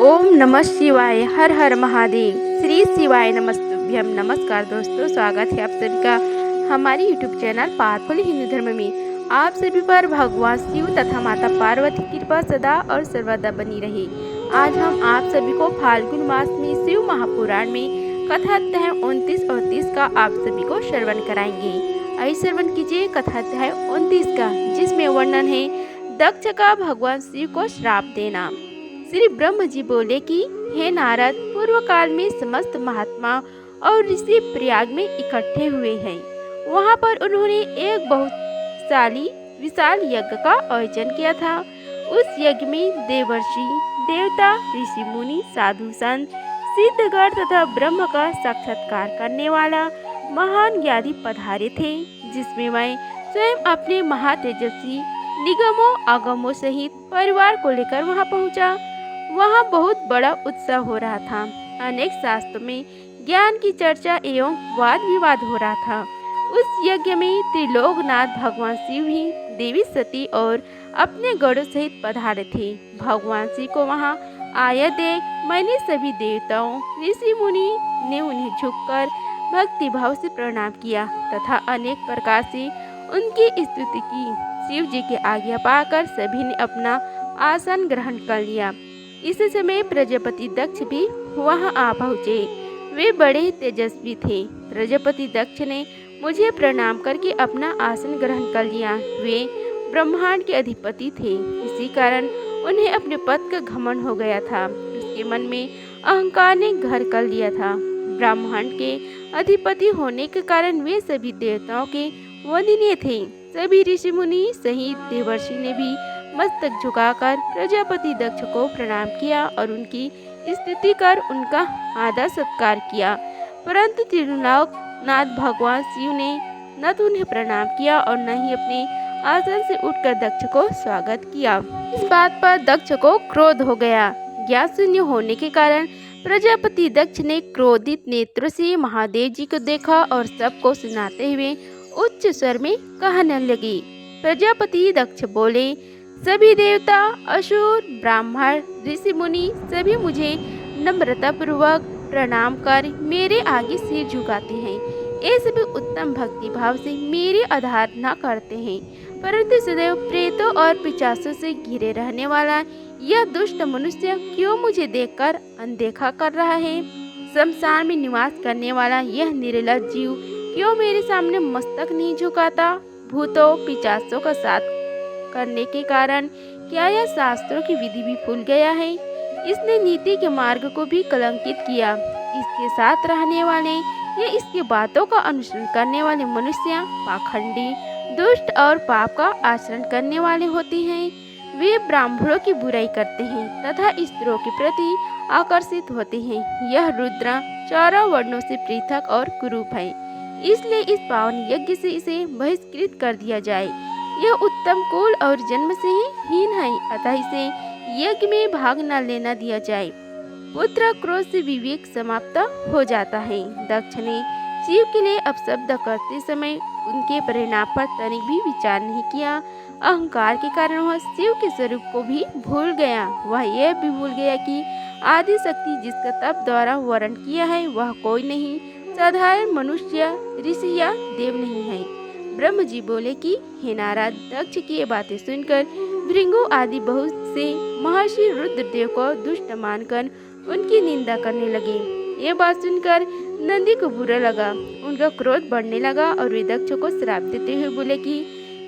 ओम नमः शिवाय। हर हर महादेव। श्री शिवाय नमस्तुभ्यम। नमस्कार दोस्तों, स्वागत है आप सभी का हमारे यूट्यूब चैनल पावरफुल हिंदू धर्म में। आप सभी पर भगवान शिव तथा माता पार्वती की कृपा सदा और सर्वदा बनी रहे। आज हम आप सभी को फाल्गुन मास में शिव महापुराण में कथा अध्याय 29 और 30 का आप सभी को श्रवण कराएंगे। आइए श्रवण कीजिए कथा अध्याय 29 का, जिसमें वर्णन है दक्ष का भगवान शिव को श्राप देना। श्री ब्रह्म जी बोले कि हे नारद, पूर्व काल में समस्त महात्मा और ऋषि प्रयाग में इकट्ठे हुए हैं। वहाँ पर उन्होंने एक बहुशाली विशाल यज्ञ का आयोजन किया था। उस यज्ञ में देवर्षि, देवता, ऋषि मुनि, साधु संत, सिद्धगण तथा ब्रह्म का साक्षात्कार करने वाला महान ज्ञानी पधारे थे, जिसमें मैं स्वयं अपने महातेजस्वी निगमों आगमों सहित परिवार को लेकर वहां पहुंचा। वहां बहुत बड़ा उत्सव हो रहा था। अनेक शास्त्रों में ज्ञान की चर्चा एवं वाद विवाद हो रहा था। उस यज्ञ में त्रिलोकनाथ भगवान शिव ही देवी सती और अपने गणों सहित पधारे थे। भगवान शिव को वहां आया देख मैंने सभी देवताओं, ऋषि मुनि ने उन्हें झुककर भक्ति भाव से प्रणाम किया तथा अनेक प्रकार से उनकी स्तुति की। शिव जी की आज्ञा पाकर सभी ने अपना आसन ग्रहण कर लिया। इस समय प्रजापति दक्ष भी वहां आ पहुँचे। वे बड़े तेजस्वी थे। प्रजापति दक्ष ने मुझे प्रणाम करके अपना आसन ग्रहण कर लिया। वे ब्रह्मांड के अधिपति थे, इसी कारण उन्हें अपने पद का घमंड हो गया था। उसके मन में अहंकार ने घर कर लिया था। ब्रह्मांड के अधिपति होने के कारण वे सभी देवताओं के वंदनीय थे। सभी ऋषि मुनि सहित देवर्षि ने भी मस्तक झुकाकर प्रजापति दक्ष को प्रणाम किया और उनकी स्तुति कर उनका आदर सत्कार किया। परंतु त्रिलोकनाथ भगवान शिव ने न तो उन्हें प्रणाम किया और न ही अपने आसन से उठकर दक्ष को स्वागत किया। इस बात पर दक्ष को क्रोध हो गया। ज्ञान शून्य होने के कारण प्रजापति दक्ष ने क्रोधित नेत्रों से महादेव जी को देखा और सबको सुनाते हुए उच्च स्वर में कहने लगी। प्रजापति दक्ष बोले, सभी देवता, असुर, ब्राह्मण, ऋषि मुनि सभी मुझे नम्रता पूर्वक प्रणाम कर मेरे आगे सिर झुकाते हैं। ये सभी उत्तम भक्ति भाव से मेरी आराधना करते हैं, परंतु सदैव प्रेतों और पिशाचों से घिरे रहने वाला यह दुष्ट मनुष्य क्यों मुझे देखकर अनदेखा कर रहा है? शमशान में निवास करने वाला यह निर्लज्ज जीव क्यों मेरे सामने मस्तक नहीं झुकाता? भूतों पिशाचों का साथ करने के कारण क्या यह शास्त्रों की विधि भी भूल गया है? इसने नीति के मार्ग को भी कलंकित किया। इसके साथ रहने वाले या इसकी बातों का अनुसरण करने वाले मनुष्य पाखंडी, दुष्ट और पाप का आचरण करने वाले होते हैं। वे ब्राह्मणों की बुराई करते हैं तथा स्त्रियों के प्रति आकर्षित होते हैं। यह रुद्र चारों वर्णों से पृथक और कुरूप है, इसलिए इस पावन यज्ञ से इसे बहिष्कृत कर दिया जाए। यह उत्तम कुल और जन्म से ही हीन है, अतः इसे यज्ञ में भाग न लेना दिया जाए। पुत्र क्रोध से विवेक समाप्त हो जाता है। दक्ष ने शिव के लिए अपशब्द करते समय उनके परिणाम पर तनिक भी विचार नहीं किया। अहंकार के कारण वह शिव के स्वरूप को भी भूल गया। वह यह भी भूल गया कि आदि शक्ति जिसका तप द्वारा वर्ण किया है वह कोई नहीं, साधारण मनुष्य, ऋषि या देव नहीं है। ब्रह्म जी बोले कि हे नारद, दक्ष की ये बातें सुनकर भृंगु आदि बहुत से महर्षि रुद्रदेव को दुष्ट मानकर उनकी निंदा करने लगे। ये बात सुनकर नंदी को बुरा लगा। उनका क्रोध बढ़ने लगा और वे दक्ष को श्राप देते हुए बोले कि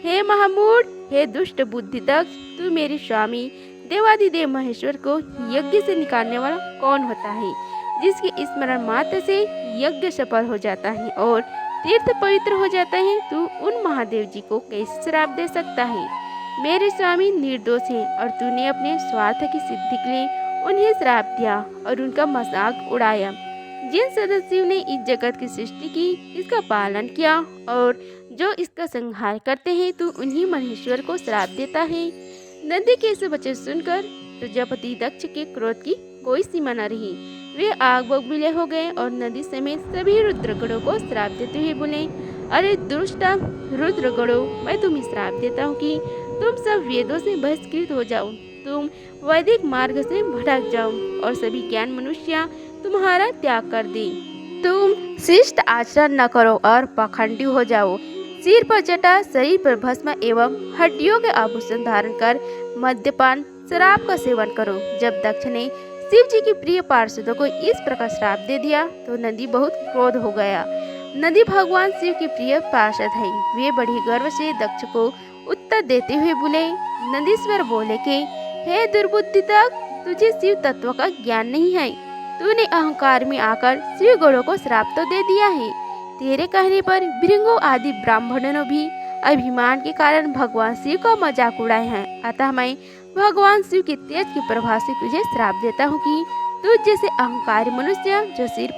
हे महामूढ़, हे दुष्ट बुद्धि दक्ष, तू मेरे स्वामी देवादिदेव महेश्वर को यज्ञ से निकालने वाला कौन होता है, जिसके स्मरण मात्र से यज्ञ सफल हो जाता है और तीर्थ पवित्र हो जाता है? तू उन महादेव जी को कैसे श्राप दे सकता है? मेरे स्वामी निर्दोष है और तूने अपने स्वार्थ की सिद्धि के लिए उन्हें श्राप दिया और उनका मजाक उड़ाया। जिन सदस्यों ने इस जगत की सृष्टि की, इसका पालन किया और जो इसका संहार करते हैं, तू उन्हीं महेश्वर को श्राप देता है। नंदी के ऐसे वचन सुनकर प्रजापति दक्ष के क्रोध की कोई सीमा न रही। वे आग बबूले हो गए और नदी समेत सभी रुद्रगणों को श्राप देते हुए बोले, अरे दुष्ट रुद्रगणों, मैं तुम्हें श्राप देता हूँ कि तुम सब वेदों से बहिष्कृत हो जाओ, तुम वैदिक मार्ग से भटक जाओ। और सभी ज्ञान मनुष्य तुम्हारा त्याग कर दे। तुम शिष्ट आचरण न करो और पाखंडी हो जाओ। सिर पर जटा, शरीर पर भस्म एवं हड्डियों के आभूषण धारण कर मद्यपान शराब का सेवन करो। जब दक्ष ने शिव जी की प्रिय पार्षदों को इस प्रकार श्राप दे दिया तो नंदी बहुत क्रोध हो गया। नंदी भगवान शिव की प्रिय पार्षद है। वे बड़ी गर्व से दक्ष को उत्तर देते हुए बोले। नंदीश्वर बोले कि हे दुर्बुद्धि दक्ष, तुझे शिव तत्व का ज्ञान नहीं है। तूने अहंकार में आकर शिव गणों को श्राप तो दे दिया है। तेरे कहने पर भृंगु आदि ब्राह्मणों ने भी अभिमान के कारण भगवान शिव का मजाक उड़ाए हैं। अतः मैं भगवान शिव के तेज के प्रभाव से तुझे श्राप देता हूँ कि तुझ जैसे अहंकारी मनुष्य जो सिर्फ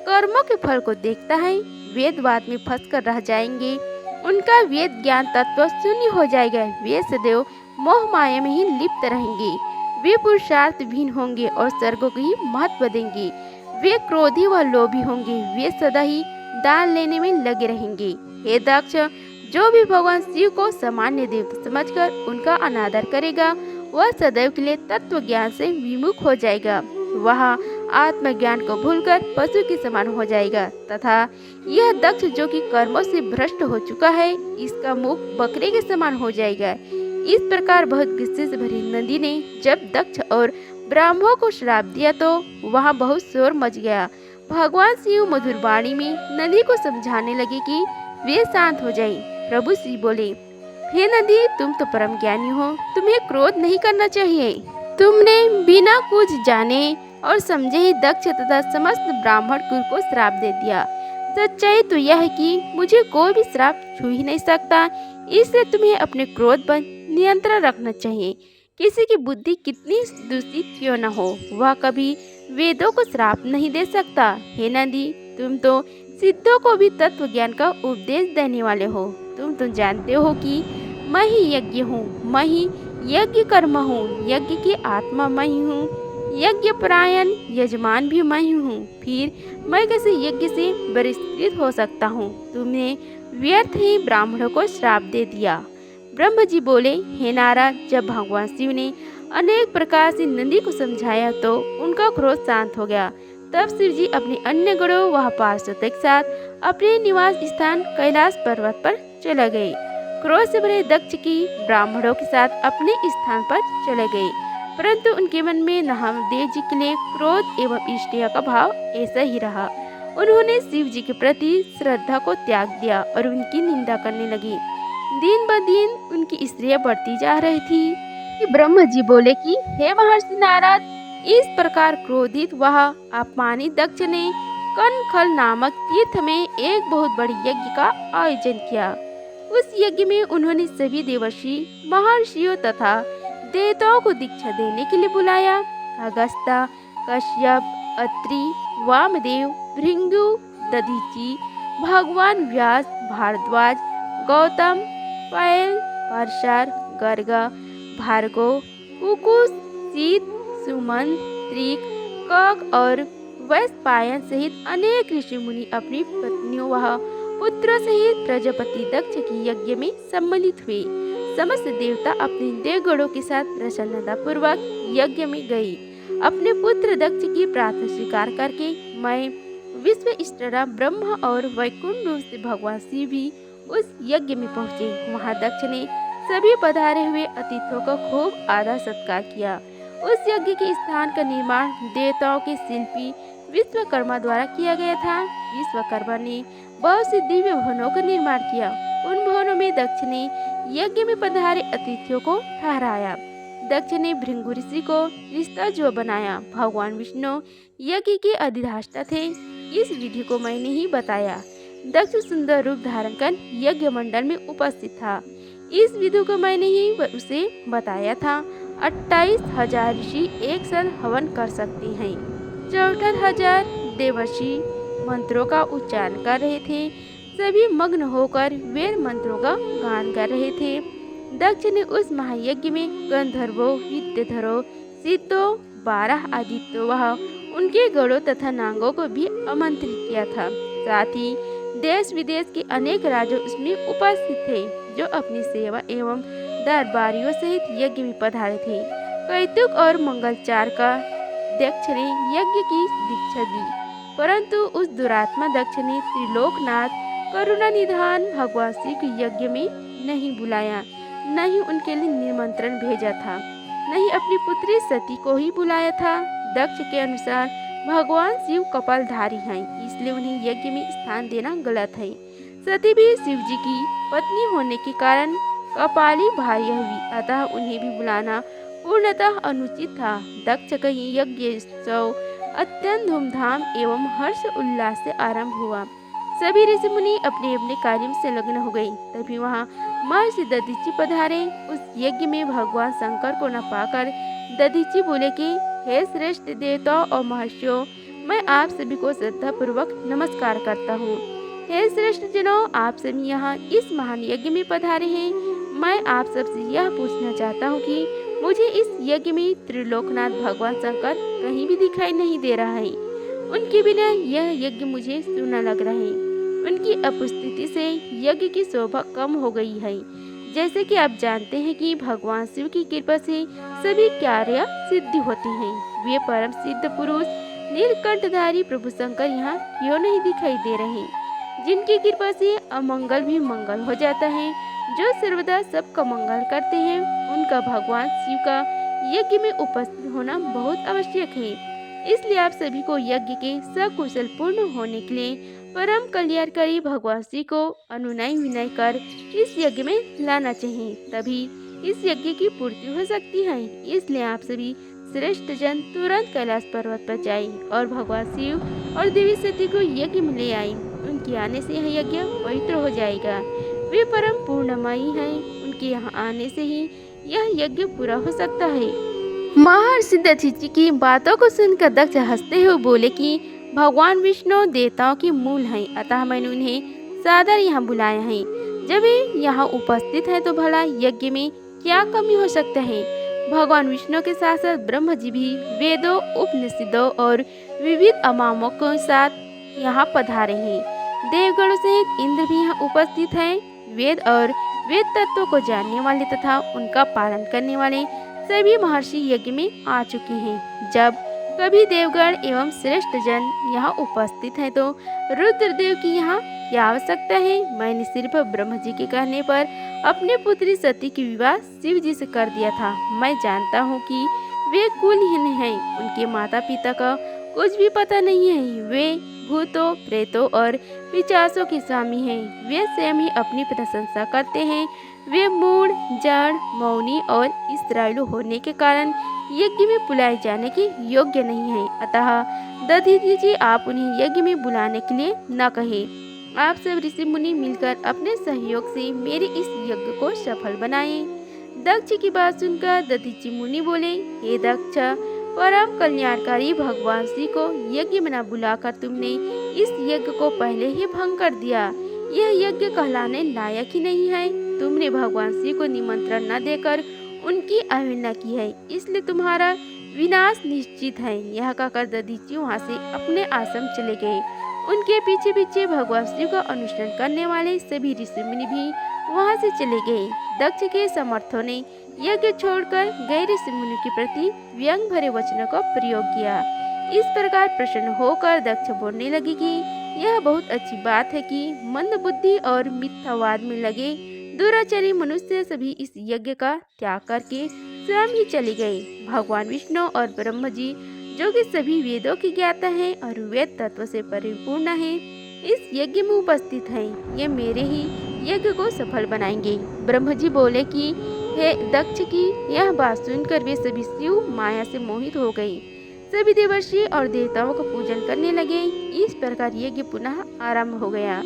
कर्मों के फल को देखता है, वेदवाद में फंसकर रह जाएंगे। उनका वेद ज्ञान तत्व शून्य हो जाएगा। वे सदैव मोह माया में ही लिप्त रहेंगे। वे पुरुषार्थ भिन्न होंगे और स्वर्गों को ही महत्व देंगे। वे क्रोधी व लोभी होंगे। वे सदा ही दान लेने में लगे रहेंगे। हे दक्ष, जो भी भगवान शिव को सामान्य देवता समझकर उनका अनादर करेगा वह सदैव के लिए तत्व ज्ञान से विमुख हो जाएगा। वह आत्मज्ञान को भूलकर पशु के समान हो जाएगा तथा यह दक्ष जो कि कर्मों से भ्रष्ट हो चुका है, इसका मुख बकरे के समान हो जाएगा। इस प्रकार बहुत गुस्से से भरी नंदी ने जब दक्ष और ब्राह्मणों को श्राप दिया तो वहाँ बहुत शोर मच गया। भगवान शिव मधुर वाणी में नंदी को समझाने लगे कि वे शांत हो जाए। प्रभु शिव बोले, हे नंदी, तुम तो परम ज्ञानी हो, तुम्हें क्रोध नहीं करना चाहिए। तुमने बिना कुछ जाने और समझे ही दक्ष तथा समस्त ब्राह्मण कुल को श्राप दे दिया। सच्चाई तो यह है कि मुझे कोई भी श्राप छू ही नहीं सकता, इसलिए तुम्हें अपने क्रोध पर नियंत्रण रखना चाहिए। किसी की बुद्धि कितनी दूषित क्यों न हो, वह कभी वेदों को श्राप नहीं दे सकता। हे नंदी, तुम तो सिद्धों को भी तत्व ज्ञान का उपदेश देने वाले हो। तुम तो जानते हो कि मैं ही यज्ञ हूँ, मैं ही यज्ञ कर्म हूँ, यज्ञ की आत्मा मैं ही हूँ, यज्ञ परायण यजमान भी मैं ही हूँ। फिर मैं कैसे यज्ञ से बहिष्कृत हो सकता हूँ? तुमने व्यर्थ ही ब्राह्मणों को श्राप दे दिया। ब्रह्म जी बोले, हे नारद, जब भगवान शिव ने अनेक प्रकार से नंदी को समझाया तो उनका क्रोध शांत हो गया। तब शिव जी अपने अन्य गणों व पार्षदों के साथ अपने निवास स्थान कैलाश पर्वत पर चले गए। क्रोध से भरे दक्ष की ब्राह्मणों के साथ अपने स्थान पर चले गए, परंतु उनके मन में महादेव जी के लिए क्रोध एवं ईर्ष्या का भाव ऐसा ही रहा। उन्होंने शिव जी के प्रति श्रद्धा को त्याग दिया और उनकी निंदा करने लगे। दिन ब दिन उनकी स्त्रियां बढ़ती जा रही थी। ब्रह्म जी बोले कि हे महर्षि नारद, इस प्रकार क्रोधित वह अपमानित दक्ष ने कनखल नामक तीर्थ में एक बहुत बड़ी यज्ञ का आयोजन किया। उस यज्ञ में उन्होंने सभी देवर्षि, महर्षियों तथा देवताओं को दीक्षा देने के लिए बुलाया। अगस्त्य, कश्यप, अत्रि, वामदेव, भृंगु, दधीचि, भगवान व्यास, भारद्वाज, गौतम, पैल, परशर, गर्ग, भार्गव, कुकुस, शीत, सुमन, त्रिक, कक और वैशंपायन सहित अनेक ऋषि मुनि अपनी पत्नियों व पुत्रों सहित प्रजापति दक्ष की यज्ञ में सम्मिलित हुए। समस्त देवता अपने देवगणों के साथ प्रसन्नता पूर्वक यज्ञ में गए। अपने पुत्र दक्ष की प्रार्थना स्वीकार करके मैं विश्व इष्टरा ब्रह्म और वैकुंठ रूप से भगवान शिव भी उस यज्ञ में पहुँचे। वहाँ दक्ष ने सभी पधारे हुए अतिथियों का खूब आदर सत्कार किया। उस यज्ञ के स्थान का निर्माण देवताओं के शिल्पी विश्वकर्मा द्वारा किया गया था। विश्वकर्मा ने बहुत से दिव्य भवनों का निर्माण किया। उन भवनों में दक्ष ने यज्ञ में पधारे अतिथियों को ठहराया। दक्ष ने भृंगु ऋषि को रिश्ता जो बनाया। भगवान विष्णु यज्ञ के अधिष्ठाता थे। इस विधि को मैंने ही बताया। दक्ष सुंदर रूप धारण कर यज्ञ मंडल में उपस्थित था। इस विधि को मैंने ही उसे बताया था। 28,000 ऋषि एक साथ हवन कर सकते हैं। 64,000 देवर्षि मंत्रों का उच्चारण कर रहे थे। सभी मग्न होकर वेद मंत्रों का गान कर रहे थे। दक्ष ने उस महायज्ञ में गंधर्वों, विद्याधरों, सिद्धों, 12 आदित्यों व उनके गणों तथा नागों को भी आमंत्रित किया था। साथ ही देश विदेश के अनेक राजा उसमें उपस्थित थे, जो अपनी सेवा एवं दरबारियों सहित यज्ञ में पधारे थे। कैतुक और मंगलचार का दक्ष ने यज्ञ की दीक्षा दी, परंतु उस दुरात्मा दक्ष ने त्रिलोकनाथ करुणा निधान भगवान शिव को यज्ञ में नहीं बुलाया, न ही उनके लिए निमंत्रण भेजा था, न ही अपनी पुत्री सती को ही बुलाया था। दक्ष के अनुसार भगवान शिव कपालधारी हैं, इसलिए उन्हें यज्ञ में स्थान देना गलत है। सती भी शिव जी की पत्नी होने के कारण कपाली भार्य हुई, अतः उन्हें भी बुलाना पूर्णतः अनुचित था। दक्ष का यज्ञ उत्सव अत्यंत धूमधाम एवं हर्ष उल्लास से आरंभ हुआ। सभी ऋषि मुनि अपने अपने कार्य में संलग्न हो गए। तभी वहाँ महर्षि दधीचि पधारे। उस यज्ञ में भगवान शंकर को न पाकर दधीचि बोले कि हे श्रेष्ठ देवताओं और महर्षियों, मैं आप सभी को श्रद्धा पूर्वक नमस्कार करता हूँ। हे श्रेष्ठ जनों, आप सभी यहाँ इस महान यज्ञ में पधारे हैं। मैं आप सबसे यह पूछना चाहता हूँ कि मुझे इस यज्ञ में त्रिलोकनाथ भगवान शंकर कहीं भी दिखाई नहीं दे रहा है। उनके बिना यह यज्ञ मुझे सूना लग रहा है। उनकी उपस्थिति से यज्ञ की शोभा कम हो गई है। जैसे कि आप जानते हैं कि भगवान शिव की कृपा से सभी कार्य सिद्धि होती हैं। वे परम सिद्ध पुरुष नीलकंठधारी प्रभु शंकर यहाँ क्यों नहीं दिखाई दे रहे, जिनकी कृपा से अमंगल भी मंगल हो जाता है, जो सर्वदा सबका मंगल करते हैं। उनका भगवान शिव का यज्ञ में उपस्थित होना बहुत आवश्यक है। इसलिए आप सभी को यज्ञ के सकुशल पूर्ण होने के लिए परम कल्याणकारी भगवान शिव को अनुनय विनय कर इस यज्ञ में लाना चाहिए, तभी इस यज्ञ की पूर्ति हो सकती है। इसलिए आप सभी श्रेष्ठ जन तुरंत कैलाश पर्वत पर जाए और भगवान शिव और देवी सती को यज्ञ में ले आए। उनके आने से यह यज्ञ पवित्र हो जाएगा। वे परम पूर्णमयी हैं, उनके यहाँ आने से ही यह यज्ञ पूरा हो सकता है। महर्षि दधीचि की बातों को सुनकर दक्ष हंसते हुए बोले कि भगवान विष्णु देवताओं के मूल हैं, अतः मैंने उन्हें सादर यहाँ बुलाया है। जब वे यहाँ उपस्थित है तो भला यज्ञ में क्या कमी हो सकता है। भगवान विष्णु के साथ साथ ब्रह्म जी भी वेदों, उपनिषदों और विविध अमामों के साथ यहाँ पधारे हैं। देवगणों सहित इंद्र भी यहाँ उपस्थित है। वेद और वेद तत्वों को जानने वाले तथा उनका पालन करने वाले सभी महर्षि यज्ञ में आ चुके हैं। जब कभी देवगण एवं श्रेष्ठ जन यहाँ उपस्थित हैं तो रुद्रदेव की यहाँ क्या आवश्यकता है। मैंने सिर्फ ब्रह्म जी के कहने पर अपने पुत्री सती की विवाह शिव जी से कर दिया था। मैं जानता हूँ कि वे कुलहीन हैं, उनके माता पिता का कुछ भी पता नहीं है। वे भूतों, प्रेतों और पिशाचों के स्वामी हैं। वे स्वयं ही अपनी प्रशंसा करते हैं। वे मूढ़, जड़, मौनी और इसराइलू होने के कारण यज्ञ में बुलाए जाने के योग्य नहीं है। अतः दधीचि जी, आप उन्हें यज्ञ में बुलाने के लिए न कहें। आप सब ऋषि मुनि मिलकर अपने सहयोग से मेरे इस यज्ञ को सफल बनाएं। दक्ष की बात सुनकर दधीचि मुनि बोले, हे दक्ष, परम कल्याणकारी भगवान शिव को यज्ञ में न बुलाकर तुमने इस यज्ञ को पहले ही भंग कर दिया। यह यज्ञ कहलाने लायक ही नहीं है। तुमने भगवान शिव को निमंत्रण न देकर उनकी अवहेलना की है, इसलिए तुम्हारा विनाश निश्चित है। यह कहकर दधीचि वहाँ से अपने आश्रम चले गए। उनके पीछे पीछे भगवान शिव का अनुसरण करने वाले सभी ऋषि मुनि भी वहाँ से चले गए। दक्ष के समर्थों ने यज्ञ छोड़कर गए ऋषि मुनि के प्रति व्यंग भरे वचनों का प्रयोग किया। इस प्रकार प्रसन्न होकर दक्ष बोलने लगे कि यह बहुत अच्छी बात है कि मंद बुद्धि और मिथ्यावाद में लगे दुराचारी मनुष्य सभी इस यज्ञ का त्याग करके स्वयं ही चले गए। भगवान विष्णु और ब्रह्म जी, जो कि सभी वेदों की ज्ञाता है और वेद तत्व से परिपूर्ण है, इस यज्ञ में उपस्थित हैं। ये मेरे ही यज्ञ को सफल बनाएंगे। ब्रह्म जी बोले कि हे दक्ष की यह बात सुनकर वे सभी शिव माया से मोहित हो गए। सभी देवर्षि और देवताओं का पूजन करने लगे। इस प्रकार यज्ञ पुनः आरंभ हो गया।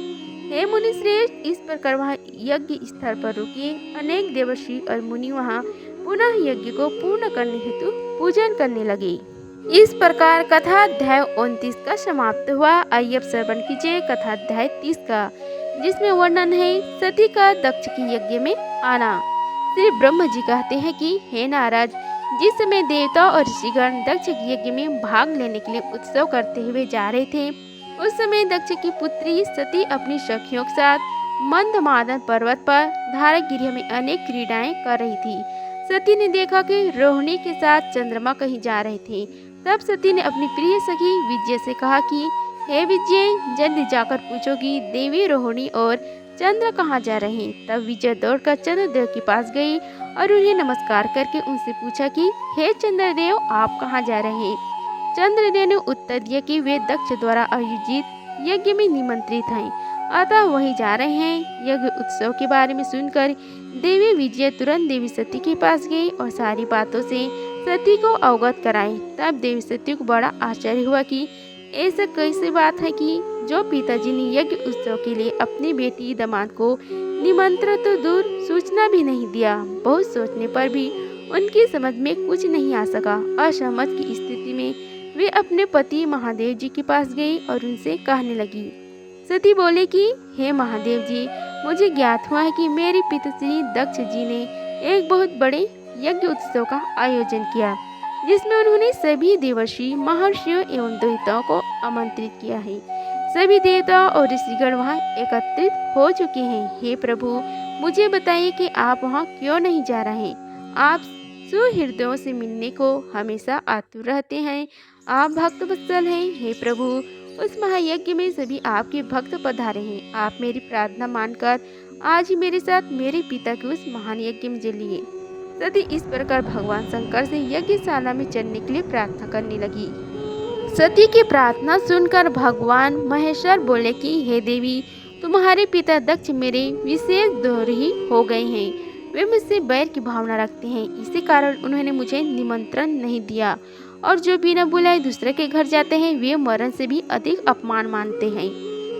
हे मुनि श्रेष्ठ, इस प्रकार वहाँ यज्ञ स्थल पर रुके अनेक देवर्षि और मुनि वहाँ पुनः यज्ञ को पूर्ण करने हेतु पूजन करने लगे। इस प्रकार कथा अध्याय 29 का समाप्त हुआ। आइए अब श्रवण कीजिए कथा अध्याय 30 का, जिसमें वर्णन है सती का दक्ष की यज्ञ में आना। श्री ब्रह्म जी कहते हैं कि हे नारद, जिस समय देवता और ऋषिगण दक्ष के यज्ञ में भाग लेने के लिए उत्सव करते हुए जा रहे थे, उस समय दक्ष की पुत्री सती अपनी सखियों के साथ मंदमादन पर्वत पर धारागिरी में अनेक क्रीड़ाएं कर रही थी। सती ने देखा कि रोहिणी के साथ चंद्रमा कहीं जा रहे थे। तब सती ने अपनी प्रिय सखी विजय से कहा कि हे विजय, जल्दी जाकर पूछो कि देवी रोहिणी और चंद्र कहाँ जा रहे हैं। तब विजय दौड़कर चंद्रदेव के पास गई और उन्हें नमस्कार करके उनसे पूछा कि हे चंद्रदेव, आप कहाँ जा रहे हैं। चंद्रदेव ने उत्तर दिया कि वे दक्ष द्वारा आयोजित यज्ञ में निमंत्रित हैं, अतः वहीं जा रहे हैं। यज्ञ उत्सव के बारे में सुनकर देवी विजय तुरंत देवी सती के पास गई और सारी बातों से सती को अवगत कराई। तब देवी सती को बड़ा आश्चर्य हुआ कि ऐसा कैसी बात है कि जो पिताजी ने यज्ञ उत्सव के लिए अपनी बेटी दामाद को निमंत्रण तो दूर सूचना भी नहीं दिया। बहुत सोचने पर भी उनकी समझ में कुछ नहीं आ सका। असहमत की स्थिति में वे अपने पति महादेव जी के पास गई और उनसे कहने लगी। सती बोले कि हे महादेव जी, मुझे ज्ञात हुआ है कि मेरे पिताश्री दक्ष जी ने एक बहुत बड़े यज्ञ उत्सव का आयोजन किया, जिसमें उन्होंने सभी देवर्षि, महर्षियों एवं दैत्यों को आमंत्रित किया है। सभी देवता और ऋषिगण वहां एकत्रित हो चुके हैं। हे प्रभु, मुझे बताइए कि आप वहां क्यों नहीं जा रहे। आप सुहृदयों से मिलने को हमेशा आतुर रहते हैं। आप भक्त वत्सल हैं। हे प्रभु, उस महायज्ञ में सभी आपके भक्त पधारे हैं। आप मेरी प्रार्थना मानकर आज ही मेरे साथ मेरे पिता के उस महान यज्ञ में चलिए। सती इस प्रकार भगवान शंकर से यज्ञशाला में चलने के लिए प्रार्थना करने लगी। सती की प्रार्थना सुनकर भगवान महेश्वर बोले कि हे देवी, तुम्हारे पिता दक्ष मेरे विशेष द्रोही हो गए हैं। वे मुझसे बैर की भावना रखते हैं, इसी कारण उन्होंने मुझे निमंत्रण नहीं दिया और जो बिना बुलाए दूसरे के घर जाते हैं वे मरण से भी अधिक अपमान मानते हैं।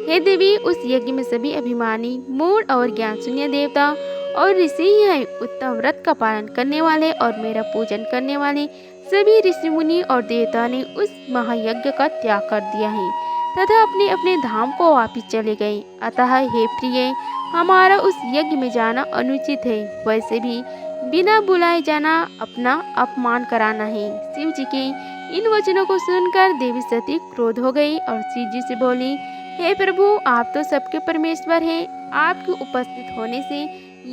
हे देवी, उस यज्ञ में सभी अभिमानी, मूढ़ और ज्ञान शून्य देवता और ऋषि ही हैं। उत्तम व्रत का पालन करने वाले और मेरा पूजन करने वाले सभी ऋषि मुनि और देवता ने उस महायज्ञ का त्याग कर दिया है तथा अपने अपने धाम को वापिस चले गए। अतः हे प्रिय, हमारा उस यज्ञ में जाना अनुचित है। वैसे भी बिना बुलाए जाना अपना अपमान कराना है। शिव जी के इन वचनों को सुनकर देवी सती क्रोध हो गई और शिव जी से बोली, हे प्रभु, आप तो सबके परमेश्वर हैं। आपके उपस्थित होने से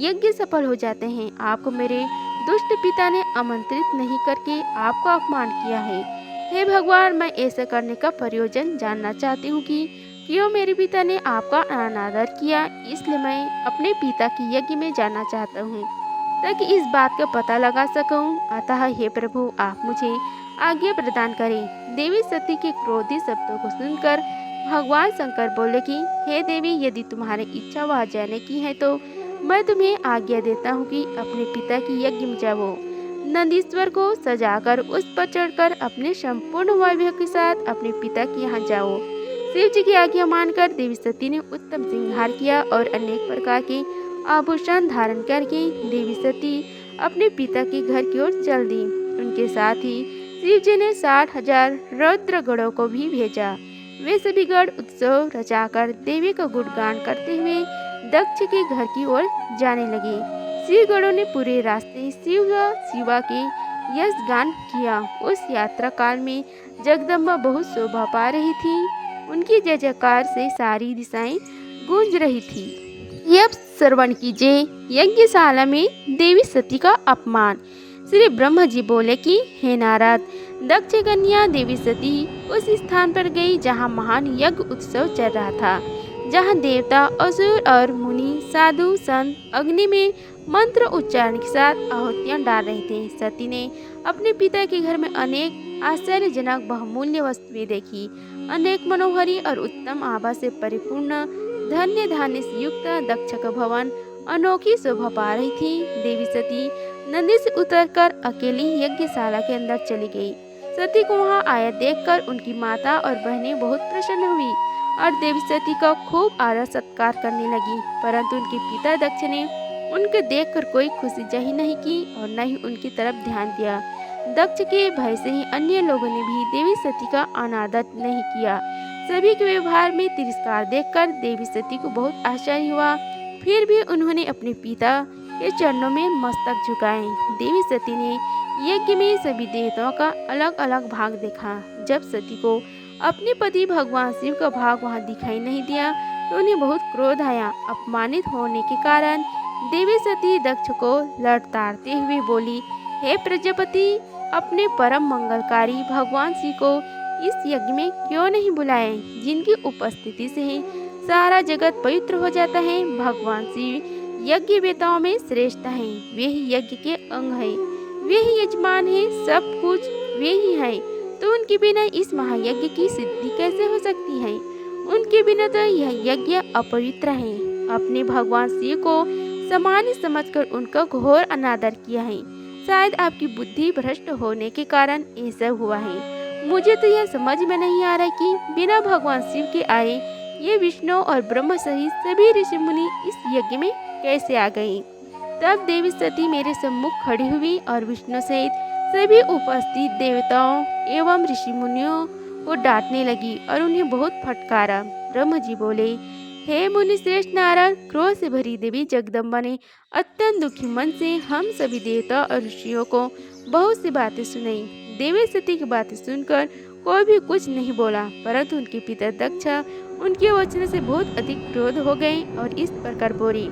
यज्ञ सफल हो जाते हैं। आपको मेरे दुष्ट पिता ने आमंत्रित नहीं करके आपका अपमान किया है। हे भगवान, मैं ऐसा करने का प्रयोजन जानना चाहती हूँ कि क्यों मेरे पिता ने आपका अनादर किया। इसलिए मैं अपने पिता के यज्ञ में जाना चाहता हूँ ताकि इस बात का पता लगा सकूं। अतः हे प्रभु, आप मुझे आज्ञा प्रदान करें। देवी सती के क्रोधी शब्दों को सुनकर भगवान शंकर बोले कि हे देवी, यदि तुम्हारी इच्छा वहां जाने की है तो मैं तुम्हें आज्ञा देता हूँ कि अपने पिता की यज्ञ में जाओ। नंदीश्वर को सजाकर उस पर चढ़कर अपने संपूर्ण वैभव के साथ अपने पिता के यहाँ जाओ। शिव जी की आज्ञा मानकर देवी सती ने उत्तम श्रृंगार किया और अनेक प्रकार के आभूषण धारण करके देवी सती अपने पिता के घर की ओर चल दी। उनके साथ ही शिव जी ने 60,000 रौद्र गणों को भी भेजा। वे सभी गण उत्सव रचाकर देवी का गुणगान करते हुए दक्ष के घर की ओर जाने लगे। शिव गणों ने पूरे रास्ते शिवा के यश गान किया। उस यात्रा काल में जगदम्बा बहुत शोभा पा रही थी। उनकी जय जयकार से सारी दिशाएं गूंज रही थी। यह श्रवण कीजिए, यज्ञशाला में देवी सती का अपमान। श्री ब्रह्मा जी बोले कि हे नारद, दक्ष कन्या देवी सती उस स्थान पर गई जहां महान यज्ञ उत्सव चल रहा था, जहां देवता, असुर और मुनि, साधु, संत अग्नि में मंत्र उच्चारण के साथ आहुतियां डाल रहे थे। सती ने अपने पिता के घर में अनेक आश्चर्यजनक बहुमूल्य वस्तुएं देखी। अनेक मनोहरी और उत्तम आभा से परिपूर्ण धन्य धान्य से युक्त दक्ष का भवन अनोखी शोभा पा रही थी। देवी सती नंदी से उतरकर अकेली यज्ञशाला के अंदर चली गई। सती को वहां आया देखकर उनकी माता और बहनें बहुत प्रसन्न हुई और देवी सती का खूब आदर सत्कार करने लगी। परंतु उनके पिता दक्ष ने उनके देखकर कोई खुशी जाहिर नहीं की और न ही उनकी तरफ ध्यान दिया। दक्ष के भय से ही अन्य लोगों ने भी देवी सती का अनादर नहीं किया। सभी के व्यवहार में तिरस्कार देखकर देवी सती को बहुत आश्चर्य हुआ। फिर भी उन्होंने अपने पिता के चरणों में मस्तक झुकाए। देवी सती ने यज्ञ में सभी देवताओं का अलग अलग भाग देखा। जब सती को अपने पति भगवान शिव का भाग वहां दिखाई नहीं दिया तो उन्हें बहुत क्रोध आया। अपमानित होने के कारण देवी सती दक्ष को लड़ताड़ते हुए बोली, हे प्रजापति, अपने परम मंगलकारी भगवान शिव को इस यज्ञ में क्यों नहीं बुलाए, जिनकी उपस्थिति से ही सारा जगत पवित्र हो जाता है। भगवान शिव यज्ञ वेताओं में श्रेष्ठ हैं। वे ही यज्ञ के अंग हैं, वे ही यजमान हैं, सब कुछ वे ही हैं। तो उनके बिना इस महायज्ञ की सिद्धि कैसे हो सकती है? उनके बिना तो यह यज्ञ अपवित्र है। अपने भगवान शिव को सामान्य समझकर उनका घोर अनादर किया है। शायद आपकी बुद्धि भ्रष्ट होने के कारण ऐसा हुआ है। मुझे तो यह समझ में नहीं आ रहा कि बिना भगवान शिव के आए ये विष्णु और ब्रह्म सहित सभी ऋषि मुनि इस यज्ञ में कैसे आ गए। तब देवी सती मेरे सम्मुख खड़ी हुई और विष्णु सहित सभी उपस्थित देवताओं एवं ऋषि मुनियों को डांटने लगी और उन्हें बहुत फटकारा। ब्रह्म जी बोले, हे मुनि श्रेष्ठ नारद, क्रोध से भरी देवी जगदम्बा ने अत्यंत दुखी मन से हम सभी देवता और ऋषियों को बहुत सी बातें सुनाई। देवी सती की बातें सुनकर कोई भी कुछ नहीं बोला, परंतु उनके पिता दक्ष उनके वचन से बहुत अधिक क्रोध हो गए और इस प्रकार बोली।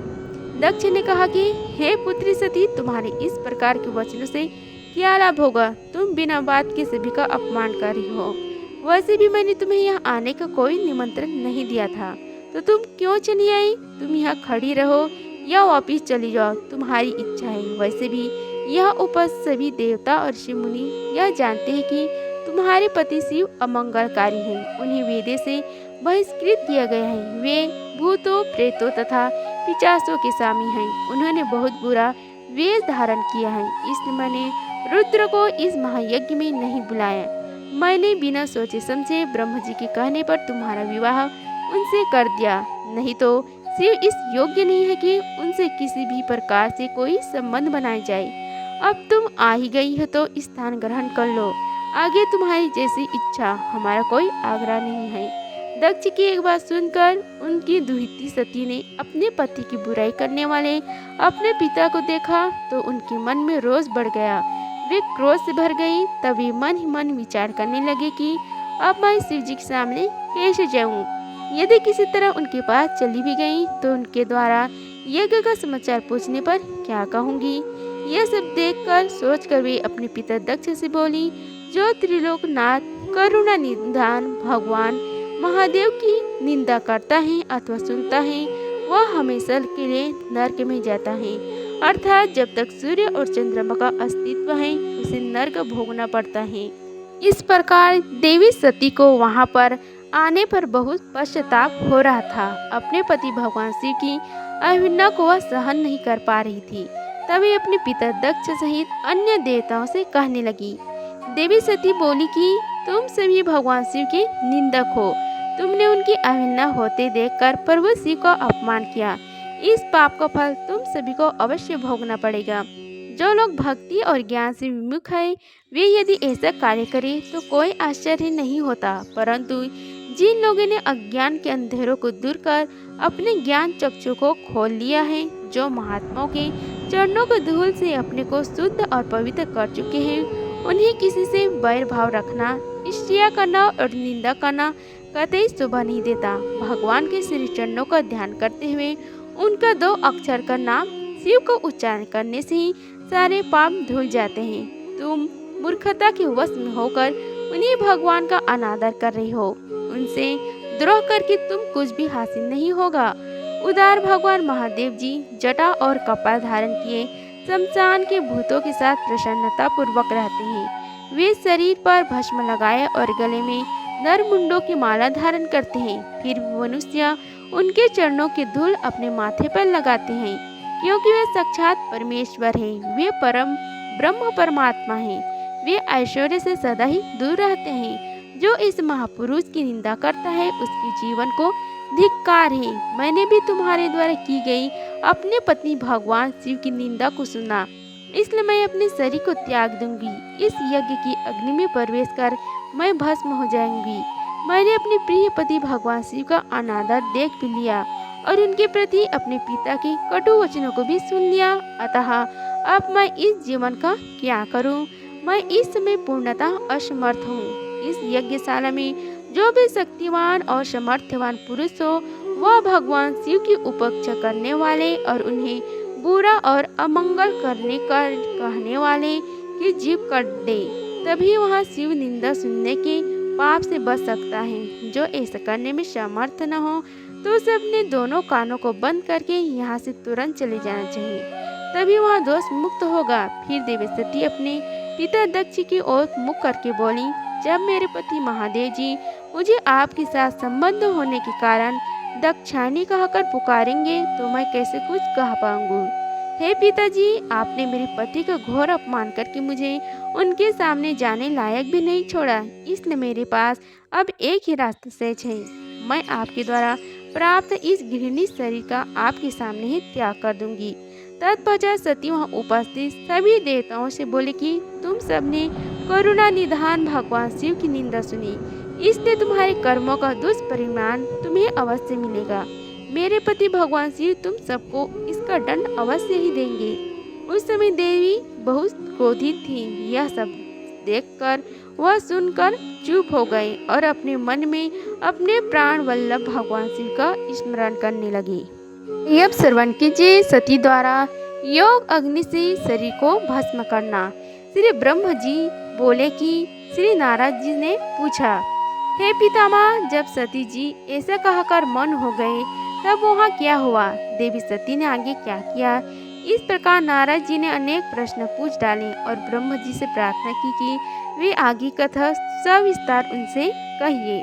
दक्ष ने कहा कि हे पुत्री सती, तुम्हारे इस प्रकार के वचनों से क्या लाभ होगा? तुम बिना बात के सभी का अपमान कर रही हो। वैसे भी मैंने तुम्हें यहाँ आने का कोई निमंत्रण नहीं दिया था, तो तुम क्यों चली आई? तुम यहाँ खड़ी रहो या वापिस चली जाओ, तुम्हारी इच्छा है। वैसे भी यह उपस्थित सभी देवता और ऋषि मुनि यह जानते हैं कि तुम्हारे पति शिव अमंगलकारी हैं। उन्हें वेदे से बहिष्कृत किया गया है। वे भूतों, प्रेतों तथा पिशाचों के स्वामी हैं। उन्होंने बहुत बुरा वेश धारण किया है, इसलिए मैंने रुद्र को इस महायज्ञ में नहीं बुलाया। मैंने बिना सोचे समझे ब्रह्म जी के कहने पर तुम्हारा विवाह उनसे कर दिया, नहीं तो शिव इस योग्य नहीं है कि उनसे किसी भी प्रकार से कोई संबंध बनाया जाए। अब तुम आ ही गई हो तो स्थान ग्रहण कर लो, आगे तुम्हारी जैसी इच्छा, हमारा कोई आग्रह नहीं है। दक्ष की एक बात सुनकर उनकी दुहित्री सती ने अपने पति की बुराई करने वाले अपने पिता को देखा तो उनके मन में रोष बढ़ गया। वे क्रोध से भर गई। तभी मन ही मन विचार करने लगे कि अब मैं शिव जी के सामने कैसे जाऊं। यदि किसी तरह उनके पास चली भी गई तो उनके द्वारा यज्ञ का समाचार पूछने पर क्या कहूंगी। यह सब देखकर सोचकर वे अपने पिता दक्ष से बोली, जो त्रिलोकनाथ करुणा निधान भगवान महादेव की निंदा करता है अथवा सुनता है, वह हमेशा के लिए नरक में जाता है। अर्थात जब तक सूर्य और चंद्रमा का अस्तित्व है उसे नरक भोगना पड़ता है। इस प्रकार देवी सती को वहां पर आने पर बहुत पश्चाताप हो रहा था। अपने पति भगवान शिव की अवहेलना को वह सहन नहीं कर पा रही थी। तभी अपने पिता दक्ष सहित अन्य देवताओं से कहने लगी। देवी सती बोली कि तुम सभी भगवान शिव के निंदक हो। तुमने उनकी अवहेलना होते देखकर प्रभु शिव का अपमान किया। इस पाप का फल तुम सभी को अवश्य भोगना पड़ेगा। जो लोग भक्ति और ज्ञान से विमुख है वे यदि ऐसा कार्य करें तो कोई आश्चर्य नहीं होता, परंतु जिन लोगों ने अज्ञान के अंधेरों को दूर कर अपने ज्ञान चक्षु को खोल लिया है, जो महात्माओं के चरणों को धूल से अपने को शुद्ध और पवित्र कर चुके हैं, उन्हें किसी से वैर भाव रखना, ईर्ष्या करना और निंदा करना कतई शोभा नहीं देता। भगवान के श्री चरणों का ध्यान करते हुए उनका 2 अक्षर का नाम शिव को उच्चारण करने से ही सारे पाप धुल जाते हैं। तुम मूर्खता के वश में होकर उन्हीं भगवान का अनादर कर रही हो। उनसे द्रोह करके तुम कुछ भी हासिल नहीं होगा। उदार भगवान महादेव जी जटा और कपाल धारण किए शमशान के भूतों के साथ प्रसन्नता पूर्वक रहते हैं। वे शरीर पर भस्म लगाए और गले में नरमुंडों की माला धारण करते हैं। फिर मनुष्य उनके चरणों की धूल अपने माथे पर लगाते हैं, क्योंकि वे साक्षात परमेश्वर हैं। वे परम ब्रह्म परमात्मा हैं। वे ऐश्वर्य से सदा ही दूर रहते हैं। जो इस महापुरुष की निंदा करता है उसके जीवन को धिक्कार है। मैंने भी तुम्हारे द्वारा की गई अपने पत्नी भगवान शिव की निंदा को सुना, इसलिए मैं अपने शरीर को त्याग दूंगी। इस यज्ञ की अग्नि में प्रवेश कर मैं भस्म हो जाऊंगी। मैंने अपने प्रिय पति भगवान शिव का अनादर देख भी लिया और उनके प्रति अपने पिता के कटु वचनों को भी सुन लिया। अतः अब मैं इस जीवन का क्या करूं? मैं इस समय पूर्णतः असमर्थ हूँ। इस यज्ञशाला में जो भी शक्तिवान और समर्थवान पुरुष हो वह भगवान शिव की उपेक्षा करने वाले और उन्हें बुरा और अमंगल करने का कहने वाले कि जीभ कट दे, तभी वह शिव निंदा सुनने के पाप से बच सकता है। जो ऐसा करने में समर्थ न हो तो उसे अपने दोनों कानों को बंद करके यहाँ से तुरंत चले जाना चाहिए, तभी वह दोष मुक्त होगा। फिर देवसती अपने पिता दक्ष की ओर मुख करके बोली, जब मेरे पति महादेव जी मुझे आपके साथ संबंध होने के कारण दक्षाणी कहकर पुकारेंगे तो मैं कैसे कुछ कह पाऊंगी। हे पिताजी, आपने मेरे पति का घोर अपमान करके मुझे उनके सामने जाने लायक भी नहीं छोड़ा, इसलिए मेरे पास अब एक ही रास्ता शेष है। मैं आपके द्वारा प्राप्त इस घृणित शरीर का आपके सामने ही त्याग कर दूंगी। तत्पश्चात सती वहाँ उपस्थित सभी देवताओं से बोले कि तुम सबने करुणा निधान भगवान शिव की निंदा सुनी, इसलिए तुम्हारे कर्मों का दुष्परिणाम तुम्हें अवश्य मिलेगा। मेरे पति भगवान शिव तुम सबको इसका दंड अवश्य ही देंगे। उस समय देवी बहुत क्रोधित थी। यह सब देखकर वह सुनकर चुप हो गए और अपने मन में अपने प्राण वल्लभ भगवान शिव का स्मरण करने लगी। अब श्रवण कीजिए सती द्वारा योग अग्नि से शरीर को भस्म करना। श्री ब्रह्म जी बोले कि श्री नारद जी ने पूछा, हे पितामह, जब सती जी ऐसा कहकर मौन हो गए तब वहाँ क्या हुआ? देवी सती ने आगे क्या किया? इस प्रकार नारद जी ने अनेक प्रश्न पूछ डाले और ब्रह्म जी से प्रार्थना की कि वे आगे कथा सविस्तार उनसे कहिए।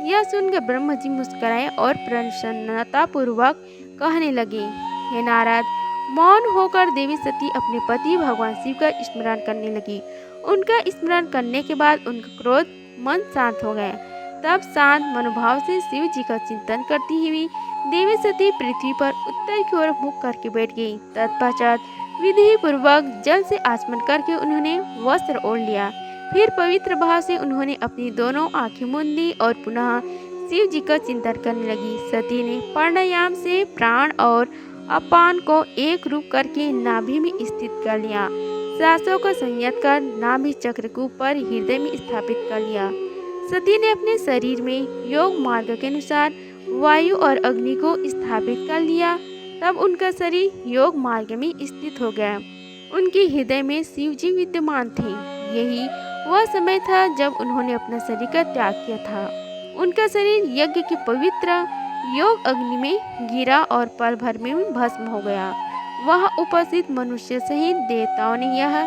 यह सुनकर ब्रह्म जी मुस्कुराए और प्रसन्नता पूर्वक कहने लगे, हे नारद, मौन होकर देवी सती अपने पति भगवान शिव का स्मरण करने लगी। उनका स्मरण करने के बाद उनका क्रोध मन शांत हो गया। तब शांत मनोभाव से शिव जी का चिंतन करती हुई देवी सती पृथ्वी पर उत्तर की ओर मुख करके बैठ गई। तत्पश्चात विधि पूर्वक जल से आचमन करके उन्होंने वस्त्र ओढ़ लिया। फिर पवित्र भाव से उन्होंने अपनी दोनों आंखें मूंद दी और पुनः शिव जी का चिंतन करने लगी। सती ने प्राणायाम से प्राण और अपान को एक रूप करके नाभि में स्थित कर लिया। सांसों का संयत कर नाभि चक्र को ऊपर हृदय में स्थापित कर लिया। सती ने अपने शरीर में योग मार्ग के अनुसार वायु और अग्नि को स्थापित कर लिया। तब उनका शरीर योग मार्ग में स्थित हो गया। उनके हृदय में शिव जी विद्यमान थे। यही वह समय था जब उन्होंने अपना शरीर का त्याग किया था। उनका शरीर यज्ञ के पवित्र योग अग्नि में गिरा और पल भर में भस्म हो गया। वहां उपस्थित मनुष्य सहित देवताओं ने यह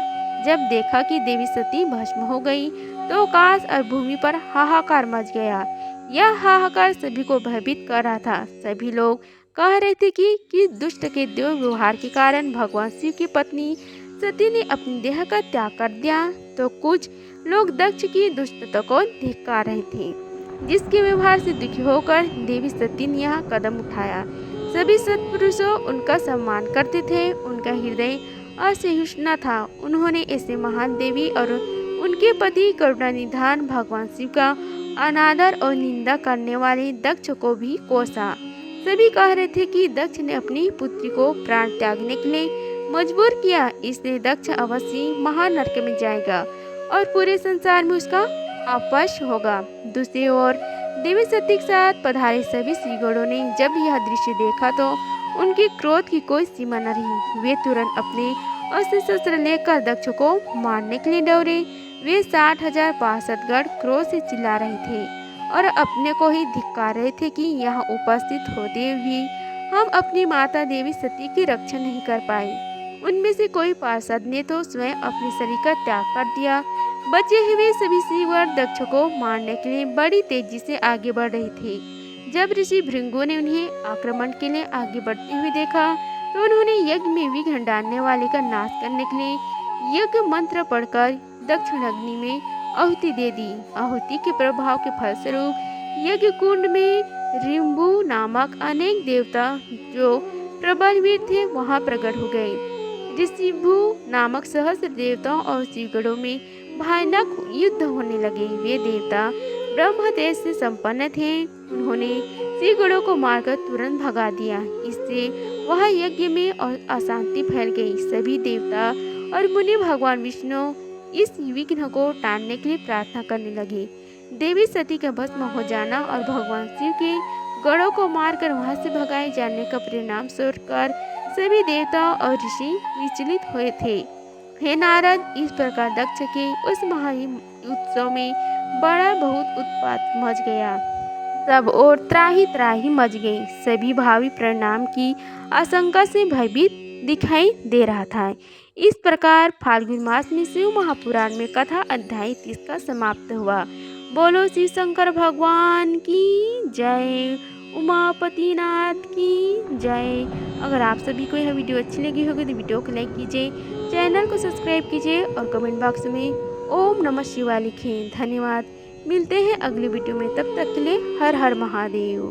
जब देखा कि देवी सती भस्म हो गई तो आकाश और भूमि पर हाहाकार मच गया। यह हाहाकार सभी को भयभीत कर रहा था। सभी लोग कह रहे थे कि दुष्ट के दुर्व्यवहार के कारण भगवान शिव की पत्नी सती ने अपने देह का त्याग कर दिया, तो कुछ लोग दक्ष की दुष्टता को धिक्कार रहे थे, जिसके व्यवहार से दुखी होकर देवी सती ने यह कदम उठाया। सभी सत्पुरुषों उनका सम्मान करते थे। उनका हृदय असहिष्णु था। उन्होंने ऐसे महान देवी और उनके पति करुणानिधान भगवान शिव का अनादर और निंदा करने वाले दक्ष को भी कोसा। सभी कह रहे थे कि दक्ष ने अपनी पुत्री को प्राण त्यागने के लिए मजबूर किया, इसलिए दक्ष अवश्य महानरक में जाएगा और पूरे संसार में उसका अपयश होगा। दूसरी ओर देवी सती के साथ पधारे सभी श्रीगणों ने जब यह दृश्य देखा तो उनके क्रोध की कोई सीमा न रही। वे तुरंत अपने अस्त्र शस्त्र लेकर दक्ष को मारने के लिए दौड़े। वे 60,000 पार्षदगण क्रोध से चिल्ला रहे थे और अपने को ही धिक्कार रहे थे कि यहाँ उपस्थित होते भी हम अपनी माता देवी सती की रक्षा नहीं कर पाए। उनमें से कोई पार्षद ने तो स्वयं अपने शरीर का त्याग कर दिया। बचे हुए सभी श्रीगण दक्ष को मारने के लिए बड़ी तेजी से आगे बढ़ रहे थे। जब ऋषि भृंगु ने उन्हें आक्रमण के लिए आगे बढ़ते हुए देखा तो उन्होंने यज्ञ में विघ्न डालने वाले का नाश करने के लिए यज्ञ मंत्र पढ़कर दक्षिण अग्नि में आहुति दे दी। आहुति के प्रभाव के फलस्वरूप यज्ञ कुंड में रिम्बु नामक अनेक देवता जो प्रबल वीर थे वहां प्रकट हो गए। ऋषिभु नामक सहस्त्र देवताओं और श्रीगणों में भयानक युद्ध होने लगे। वे देवता ब्रह्म तेज से संपन्न थे। उन्होंने श्रीगणों को मारकर तुरंत भगा दिया। इससे वह यज्ञ में अशांति फैल गई। सभी देवता और मुनि भगवान विष्णु इस विघ्न को टालने के लिए प्रार्थना करने लगे। देवी सती का भस्म हो जाना और भगवान शिव के गणों को मारकर वहां से भगाए जाने का परिणाम सोचकर सभी देवता और ऋषि विचलित हुए थे। हे नारद, इस प्रकार दक्ष के उस महा उत्सव में बड़ा बहुत उत्पात मच गया। सब और त्राही त्राही मच गई। सभी भावी परिणाम की आशंका से भयभीत दिखाई दे रहा था। इस प्रकार फाल्गुन मास में शिव महापुराण में कथा अध्याय 30 का समाप्त हुआ। बोलो शिव शंकर भगवान की जय, उमापति नाथ की जय। अगर आप सभी को यह वीडियो अच्छी लगी होगी तो वीडियो को लाइक कीजिए, चैनल को सब्सक्राइब कीजिए और कमेंट बॉक्स में ओम नमः शिवाय लिखें। धन्यवाद। मिलते हैं अगली वीडियो में, तब तक के लिए हर हर महादेव।